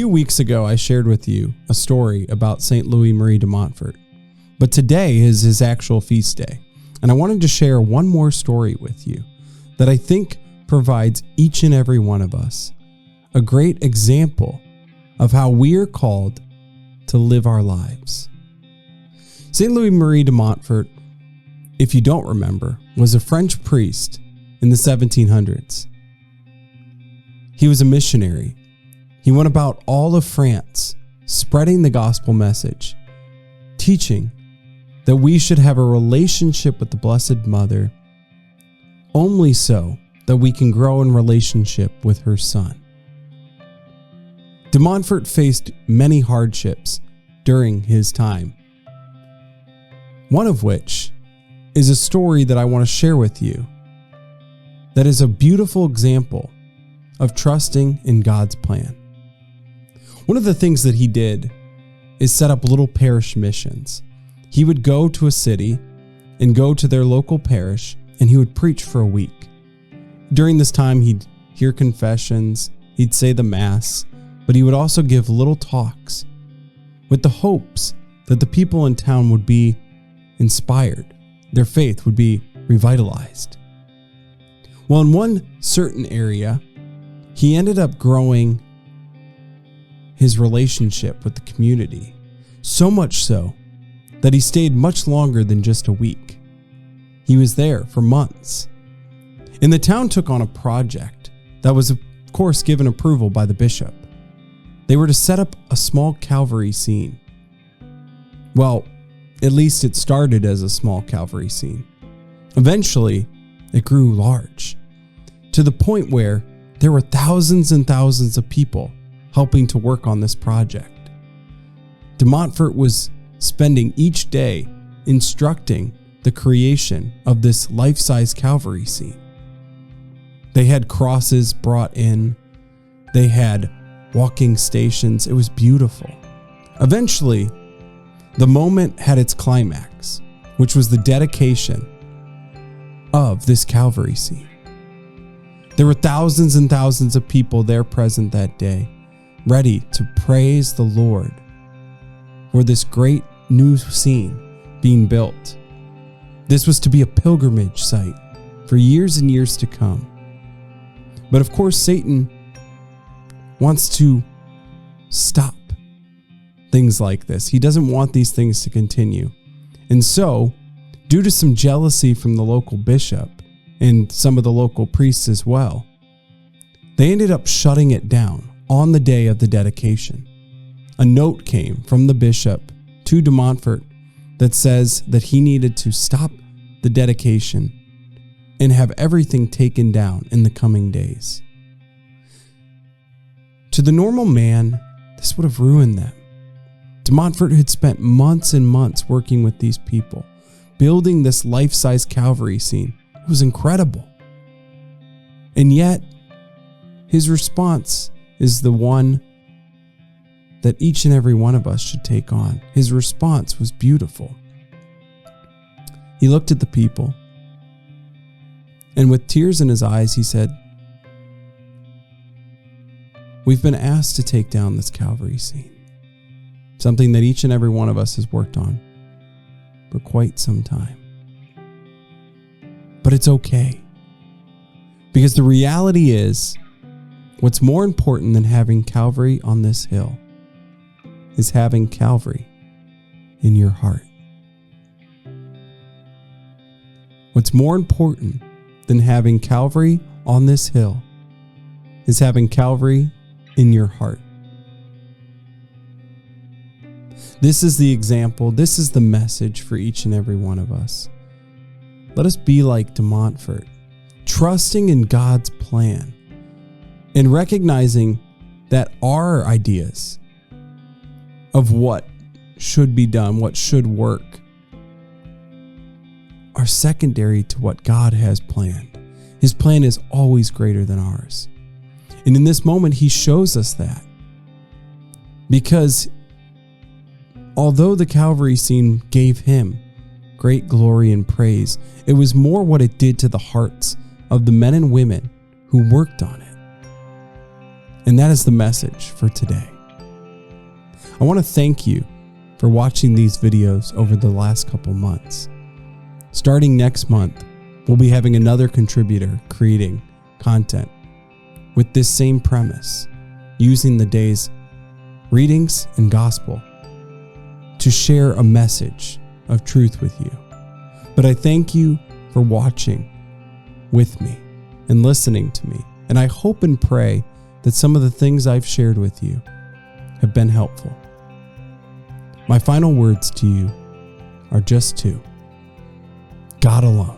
few weeks ago, I shared with you a story about St. Louis Marie de Montfort, but today is his actual feast day, and I wanted to share one more story with you that I think provides each and every one of us a great example of how we are called to live our lives. St. Louis Marie de Montfort, if you don't remember, was a French priest in the 1700s. He was a missionary. He went about all of France, spreading the gospel message, teaching that we should have a relationship with the Blessed Mother, only so that we can grow in relationship with her Son. De Montfort faced many hardships during his time, one of which is a story that I want to share with you that is a beautiful example of trusting in God's plan. One of the things that he did is set up little parish missions. He would go to a city and go to their local parish, and he would preach for a week. During this time, he'd hear confessions, he'd say the Mass, but he would also give little talks with the hopes that the people in town would be inspired, their faith would be revitalized. Well, in one certain area, he ended up growing his relationship with the community, so much so that he stayed much longer than just a week. He was there for months. And the town took on a project that was, of course, given approval by the bishop. They were to set up a small Calvary scene. Well, at least it started as a small Calvary scene. Eventually, it grew large, to the point where there were thousands and thousands of people helping to work on this project. De Montfort was spending each day instructing the creation of this life-size Calvary scene. They had crosses brought in. They had walking stations. It was beautiful. Eventually, the moment had its climax, which was the dedication of this Calvary scene. There were thousands and thousands of people there present that day, ready to praise the Lord for this great new scene being built. This was to be a pilgrimage site for years and years to come. But of course, Satan wants to stop things like this. He doesn't want these things to continue. And so, due to some jealousy from the local bishop and some of the local priests as well, they ended up shutting it down on the day of the dedication. A note came from the bishop to De Montfort that says that he needed to stop the dedication and have everything taken down in the coming days. To the normal man, this would have ruined them. De Montfort had spent months and months working with these people, building this life-size Calvary scene. It was incredible. And yet, his response is the one that each and every one of us should take on. His response was beautiful. He looked at the people, and with tears in his eyes, he said, "We've been asked to take down this Calvary scene, something that each and every one of us has worked on for quite some time. But it's okay, because the reality is, what's more important than having Calvary on this hill is having Calvary in your heart. What's more important than having Calvary on this hill is having Calvary in your heart." This is the example, this is the message for each and every one of us. Let us be like De Montfort, trusting in God's plan and recognizing that our ideas of what should be done, what should work, are secondary to what God has planned. His plan is always greater than ours. And in this moment, he shows us that. Because although the Calvary scene gave him great glory and praise, it was more what it did to the hearts of the men and women who worked on it. And that is the message for today. I want to thank you for watching these videos over the last couple months. Starting next month, we'll be having another contributor creating content with this same premise, using the day's readings and gospel to share a message of truth with you. But I thank you for watching with me and listening to me. And I hope and pray that some of the things I've shared with you have been helpful. My final words to you are just two: God alone.